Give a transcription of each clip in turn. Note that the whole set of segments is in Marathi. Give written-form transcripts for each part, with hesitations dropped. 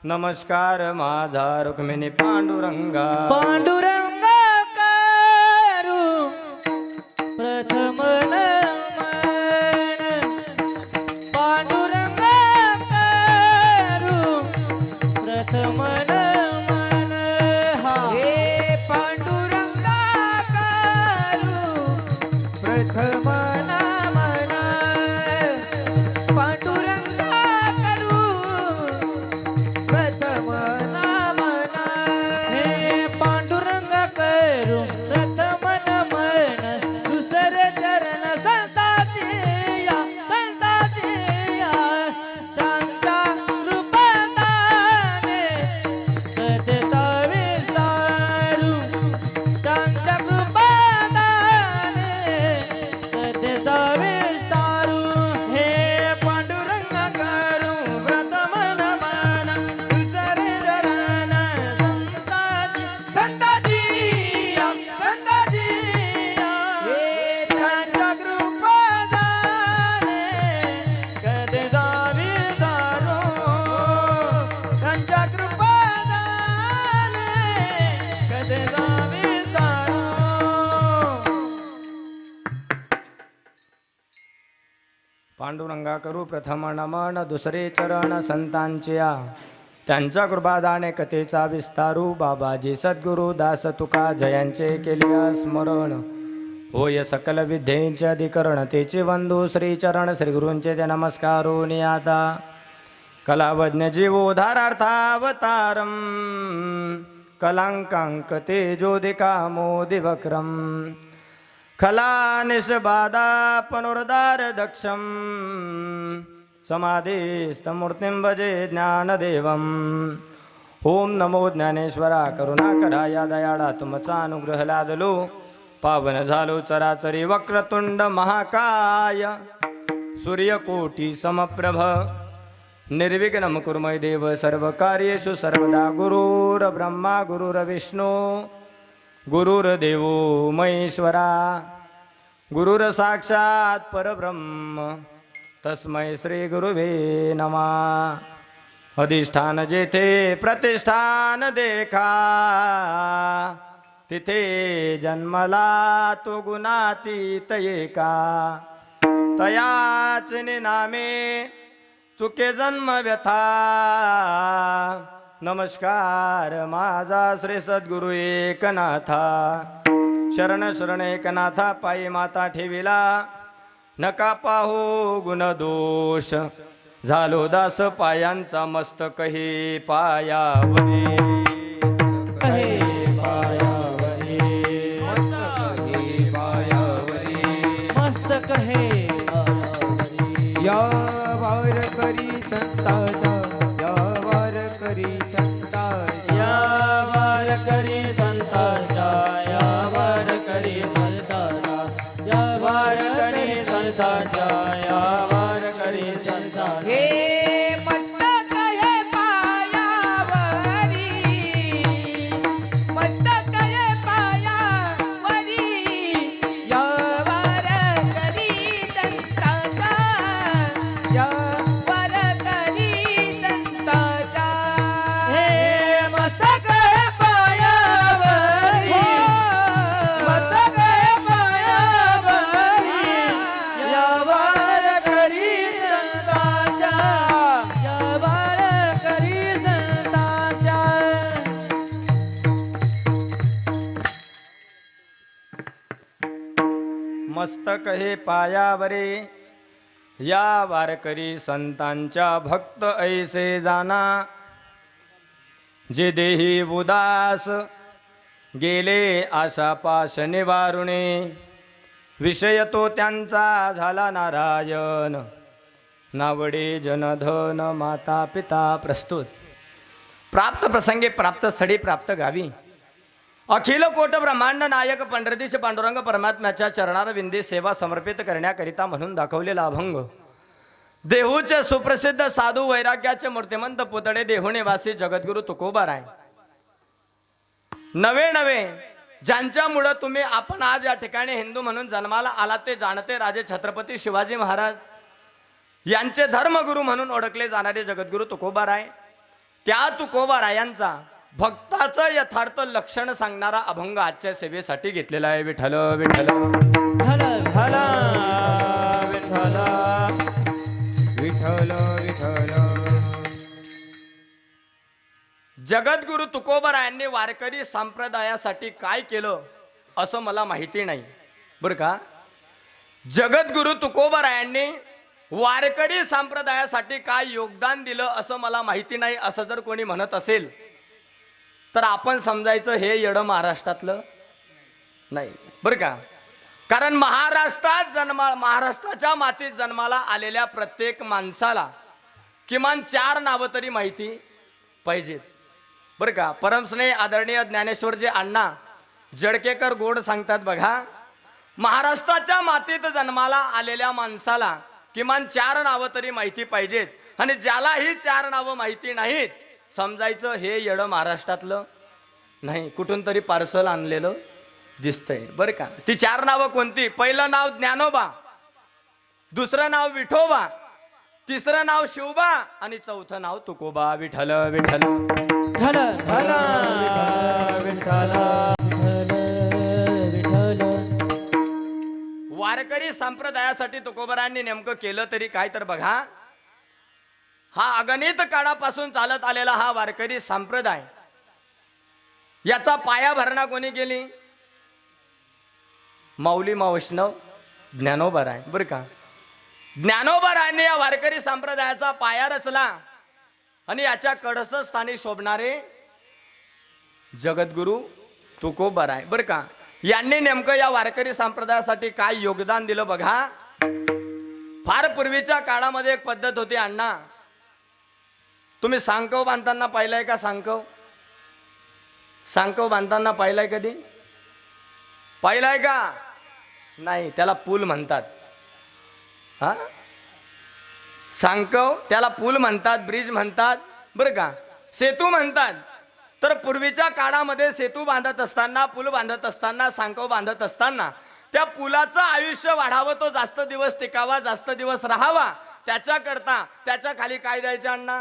नमस्कार माझा रुक्मिणी पांडुरंगा पांडुरंगा करू प्रथम नमन पांडुरंगा करू प्रथम नमन हे पांडुरंगा करू प्रथम नमन पांडुरंगा करू प्रथम नमन हे पांडुरंगा करू प्रथम नमन दुसरे चरण संतातिया त्यांचा कृपादाने सतता विस्तारू त्यांच्या कृपादाने सतता विस्तारू हे पांडुरंगा करू प्रथम नमन दुसरे चरण संताजिया हे त्यांच्या कृपादाने कधी जावी दारो त्यांच्या कृपादाने कधी जावी दारो पांडुरंगा करू प्रथम नमन दुसरे चरण संतांच्या त्यांच्या कृपादाने कथेचा विस्तारू बाबाजी सद्गुरु दास तुका जयांचे केले स्मरण होय सकल विद्येचे अधिकरण तेचे बंधू श्रीचरण श्रीगुरूंचे ते नमस्कारून आता कलावज्ञ जीवोद्धारार्थावतारम कलांकांक तेजोदिका मोदिवक्रम खला निषबाधा पुनरुद्धार दक्षम समाधिस्तमूर्तिं भजे ज्ञानदेवम् ओम नमो ज्ञानेश्वरा करुणाकरा या दयाळा तुमचा अनुग्रह लादलो पावन झालो चराचरी वक्रतुंड महाकाय सूर्यकोटी समप्रभ निर्विघ्नं कुर्मय देव सर्व कार्येषु सर्वदा गुरुर्ब्रह्मा गुरुर्विष्णू गुरुर्देवो महेश्वरा गुरुर साक्षात परब्रह्म तस्मै श्री गुरुवे नमः अधिष्ठान जेथे प्रतिष्ठान देखा तिथे जन्मला तो गुणातीत एका तयाच नामे चुके जन्म व्यथा नमस्कार माझा श्री सद्गुरु एकनाथा शरण शरण एकनाथा पायी माता ठेविला नका पाहू गुणदोष झालो दास पायांचा मस्तक हे पायावरी हे पायावरी पायावरी मस्तक हे या वार करी संताचा या वार करी संताचा या वार करी संताचा या वार करी संताचा या वार करी संताचा या वार करी संताचा हे मस्तक हे पायावरी मस्तक हे पायावरी या वार करी संताचा या वार करी संताचा हे मस्तक हे पायावरी मस्तक हे पायावरी या वार करी संतांच्या या वार करी संतांच्या मस्तक हे पायावरे या वारकरी संतांच्या भक्त ऐसे जाना जे देही उदास गेले आशा पाश निवारुणे विषय तो त्यांचा झाला नारायण नावडे जनधन माता पिता प्रस्तुत प्राप्त प्रसंगे प्राप्त स्थळी प्राप्त गावी अखिल कोट ब्रह्मांड नायक पंढरीश पांडुरंग परमात्म्याच्या चरणार विंदी सेवा समर्पित करण्याकरिता म्हणून दाखवलेला अभंग देहूचे सुप्रसिद्ध साधू वैराग्याचे मूर्तिमंत पुतळे देहू निवासी जगद्गुरु तुकोबाराय नवे नवे ज्यांच्यामुळे तुम्ही आपण आज या ठिकाणी हिंदू म्हणून जन्माला आला ते जाणते राजे छत्रपती शिवाजी महाराज यांचे धर्मगुरू म्हणून ओळखले जाणारे जगद्गुरु तुकोबाराय त्या तुकोबारायांचा भक्ताचं यथार्थ लक्षण सांगणारा अभंग आजच्या सेवेसाठी घेतलेला आहे. विठ्ठल विठ्ठल विठ्ठल विठ्ठल विठ्ठल विठ्ठल. जगद्गुरु तुकोबारायांनी वारकरी संप्रदायासाठी काय केलं असं मला माहिती नाही बरं का. जगद्गुरु तुकोबारायांनी वारकरी संप्रदायासाठी काय योगदान दिलं असं मला माहिती नाही असं जर कोणी म्हणत असेल तर आपण समजायचं हे येडं महाराष्ट्रातलं नाही बरं का. कारण महाराष्ट्राच्या मातीत जन्माला आलेल्या प्रत्येक माणसाला किमान 4 नावं तरी माहिती पाहिजेत बरं का. परमस्नेह आदरणीय ज्ञानेश्वरजी अण्णा जडकेकर गोड सांगतात बघा, महाराष्ट्राच्या मातीत जन्माला आलेल्या माणसाला किमान 4 नावं तरी माहिती पाहिजेत. आणि ज्याला ही 4 नावं माहिती नाहीत समजायचं हे येडं महाराष्ट्रातलं नाही, कुठून तरी पार्सल आणलेलं दिसतंय बरं का. ती 4 नावं कोणती? पहिलं नाव ज्ञानोबा, दुसरं नाव विठोबा, तिसरं नाव शिवबा आणि चौथं नाव तुकोबा. विठ्ठल विठ्ठल विठ्ठल विठ्ठल विठ्ठल. वारकरी संप्रदायासाठी तुकोबारांनी नेमकं केलं तरी काय तर बघा, हा अगणित काळापासून चालत आलेला हा वारकरी संप्रदाय याचा पायाभरणा कोणी केली? माऊली वैष्णव ज्ञानोबाराय बरं का. ज्ञानोबारायांनी या वारकरी संप्रदायाचा पाया रचला आणि याच्या कडस्थानी शोभणारे जगद्गुरु तुकोबाराय बरं का. यांनी नेमकं या वारकरी संप्रदायासाठी काय योगदान दिलं बघा. फार पूर्वीच्या काळामध्ये एक पद्धत होती अण्णा, तुम्ही सांकव बांधताना पाहिलंय का? सांकव बांधताना पाहिलंय कधी? पाहिलंय का? नाही, त्याला पूल म्हणतात. हा, सांकव त्याला पूल म्हणतात, ब्रिज म्हणतात बरं का, सेतू म्हणतात. तर पूर्वीच्या काळामध्ये सेतू बांधत असताना, पूल बांधत असताना, सांकव बांधत असताना त्या पुलाचं आयुष्य वाढावं, तो जास्त दिवस टिकावा, जास्त दिवस राहावा, त्याच्याकरता त्याच्या खाली काय द्यायचे अण्णा?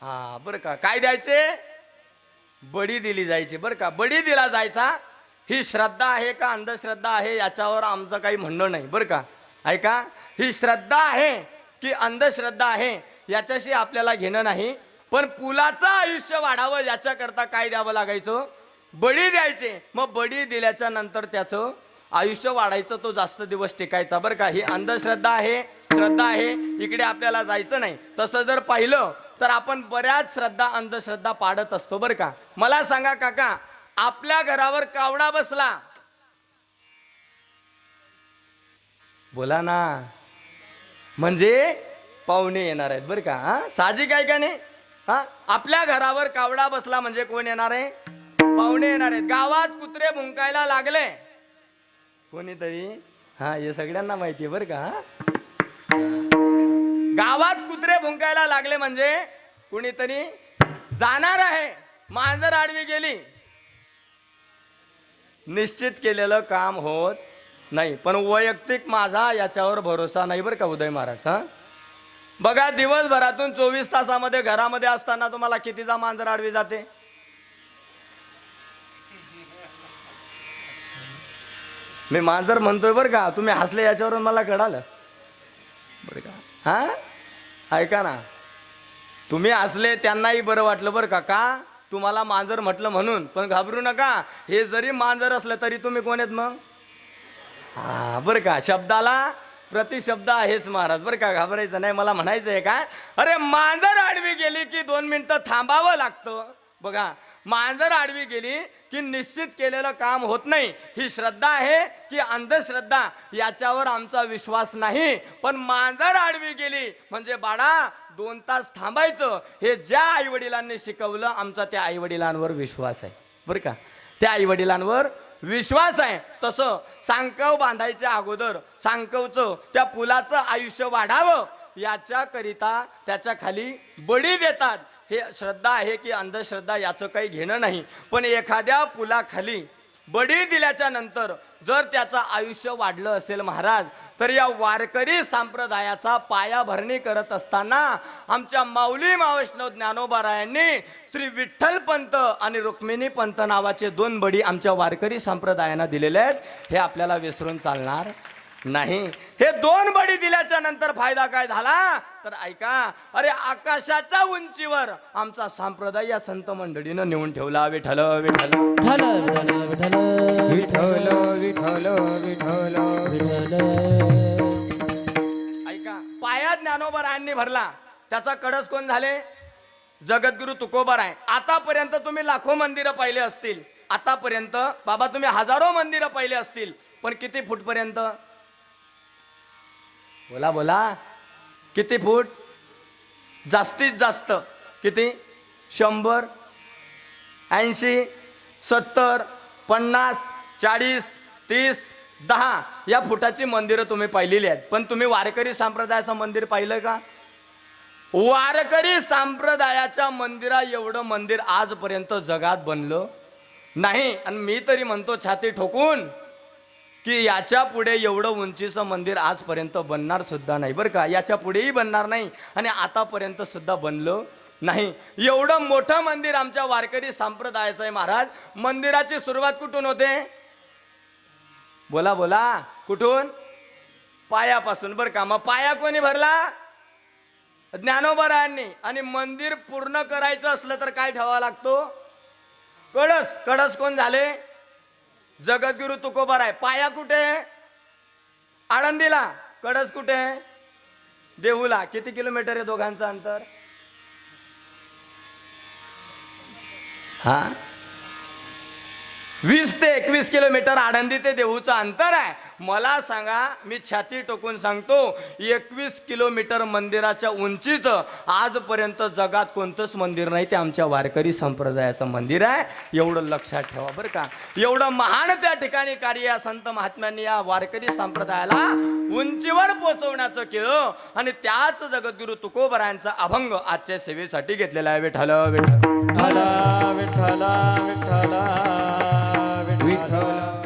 हा बरं का, काय द्यायचे? बडी दिली जायची बरं का. बडी दिला जायचा. ही श्रद्धा आहे का अंधश्रद्धा आहे याच्यावर आमचं काही म्हणणं नाही बरं का. ऐका, ही श्रद्धा आहे की अंधश्रद्धा आहे याच्याशी आपल्याला घेणं नाही, पण पुलाचं आयुष्य वाढावं याच्याकरता काय द्यावं लागायचं? बडी द्यायचे. मग बडी दिल्याच्या नंतर त्याचं आयुष्य वाढायचं, तो जास्त दिवस टिकायचा बरं का. ही अंधश्रद्धा आहे, श्रद्धा आहे, इकडे आपल्याला जायचं नाही. तसं जर पाहिलं तर आपण बऱ्याच श्रद्धा अंधश्रद्धा पाडत असतो बरं का. मला सांगा काका, आपल्या घरावर कावडा बसला, बोला ना, म्हणजे पाहुणे येणार आहेत बरं का. हा, साहजिक आहे का नाही? हा, आपल्या घरावर कावडा बसला म्हणजे कोण येणार आहे? पाहुणे येणार आहेत. गावात कुत्रे भुंकायला लागले कोणीतरी, हा हे सगळ्यांना माहिती आहे बरं का. गावात कुत्रे भुंकायला लागले म्हणजे कोणीतरी जाणार आहे. मांजर आडवी गेली, निश्चित केलेलं काम होत नाही. पण वैयक्तिक माझा याच्यावर भरोसा नाही बरं का उदय महाराज. हा बघा, दिवसभरातून 24 तासामध्ये घरामध्ये असताना तुम्हाला कितीदा मांजर आडवी जाते? मी मांजर म्हणतोय बरं का, तुम्ही हसले याच्यावरून मला कळालं बरं का. हा ऐका ना, तुम्ही हसले त्यांनाही बरं वाटलं बरं का. का? तुम्हाला मांजर म्हटलं म्हणून. पण घाबरू नका, हे जरी मांजर असलं तरी तुम्ही कोण आहेत मग? हा बरं का, शब्दाला प्रतिशब्द आहेच महाराज बरं का, घाबरायचं नाही. मला म्हणायचं आहे काय, अरे मांजर आडवी गेली की 2 मिनिटं थांबावं लागतं बघा. मांजर आडवी गेली की निश्चित केलेलं काम होत नाही. ही श्रद्धा आहे की अंधश्रद्धा याच्यावर आमचा विश्वास नाही. पण मांजर आडवी गेली म्हणजे बाळा 2 तास थांबायचं, हे ज्या आईवडिलांनी शिकवलं आमचा त्या आईवडिलांवर विश्वास आहे बरं का. त्या आईवडिलांवर विश्वास आहे. तसं सांकव बांधायच्या अगोदर सांकवचं, त्या पुलाचं आयुष्य वाढावं याच्याकरिता त्याच्या खाली बडी देतात. हे श्रद्धा आहे की अंधश्रद्धा याचं काही घेणं नाही. पण एखाद्या पुलाखाली बडी दिल्याच्या नंतर जर त्याचं आयुष्य वाढलं असेल महाराज, तर या वारकरी संप्रदायाचा पायाभरणी करत असताना आमच्या माऊली महावैष्णव ज्ञानोबारायांनी श्री विठ्ठल पंत आणि रुक्मिणी पंत नावाचे 2 बडी आमच्या वारकरी संप्रदायानं दिलेले आहेत. हे आपल्याला विसरून चालणार नाही. हे 2 बडी दिल्याच्या नंतर फायदा काय झाला तर ऐका. अरे आकाशाच्या उंचीवर आमचा संप्रदाय या संत मंडळीनं नेऊन ठेवला. विठ्ठल विठ्ठल विठ्ठल विठ्ठल विठ्ठल विठ्ठल विठ्ठल विठ्ठल. ऐका, पाया ज्ञानोबारायांनी भरला, त्याचा कडस कोण झाले? जगद्गुरु तुकोबाराय. आतापर्यंत तुम्ही लाखो मंदिरं पाहिले असतील, आतापर्यंत बाबा तुम्ही हजारो मंदिरं पाहिले असतील, पण किती फूट पर्यंत? बोला बोला, किती फूट? जास्तीत जास्त किती? 100, 80, 70, 50, 40, 30, 10 या फुटाची मंदिरं तुम्ही पाहिलेली आहेत. पण तुम्ही वारकरी संप्रदायाचं मंदिर पाहिलं का? वारकरी संप्रदायाच्या मंदिरा एवढं मंदिर आजपर्यंत जगात बनलं नाही. आणि मी तरी म्हणतो छाती ठोकून की याच्या पुढे एवढं उंचीचं मंदिर आजपर्यंत बनणार सुद्धा नाही बरं का. याच्या पुढेही बनणार नाही आणि आतापर्यंत सुद्धा बनलं नाही. एवढं मोठं मंदिर आमच्या वारकरी संप्रदायाचं आहे महाराज. मंदिराची सुरुवात कुठून होते? बोला बोला, कुठून? पायापासून बरं का. मग पाया कोणी भरला? ज्ञानोबारायांनी. आणि मंदिर पूर्ण करायचं असलं तर काय ठेवावा लागतो? कळस. कळस कोण झाले? जगद्गुरु तुकोबाराय. पाया कुठे? आळंदीला. कडस कुठे? देहूला. किती किलोमीटर आहे दोघांचं अंतर? हा, 20 ते 21 किलोमीटर आळंदी ते देहूचं अंतर आहे. मला सांगा, मी छाती टोकून सांगतो, 21 किलोमीटर मंदिराच्या उंचीचं आजपर्यंत जगात कोणतंच मंदिर नाही. ते आमच्या वारकरी संप्रदायाचं मंदिर आहे. एवढं लक्षात ठेवा बरं का. एवढं महान त्या ठिकाणी कार्य या संत महात्म्यांनी या वारकरी संप्रदायाला उंचीवर पोहोचवण्याचं केलं. आणि त्याच जगद्गुरु तुकोबारायांचा अभंग आजच्या सेवेसाठी घेतलेला आहे. विठ्ठल विठ्ठल विठ्ठल विठ्ठल विठ्ठल विठ्ठल.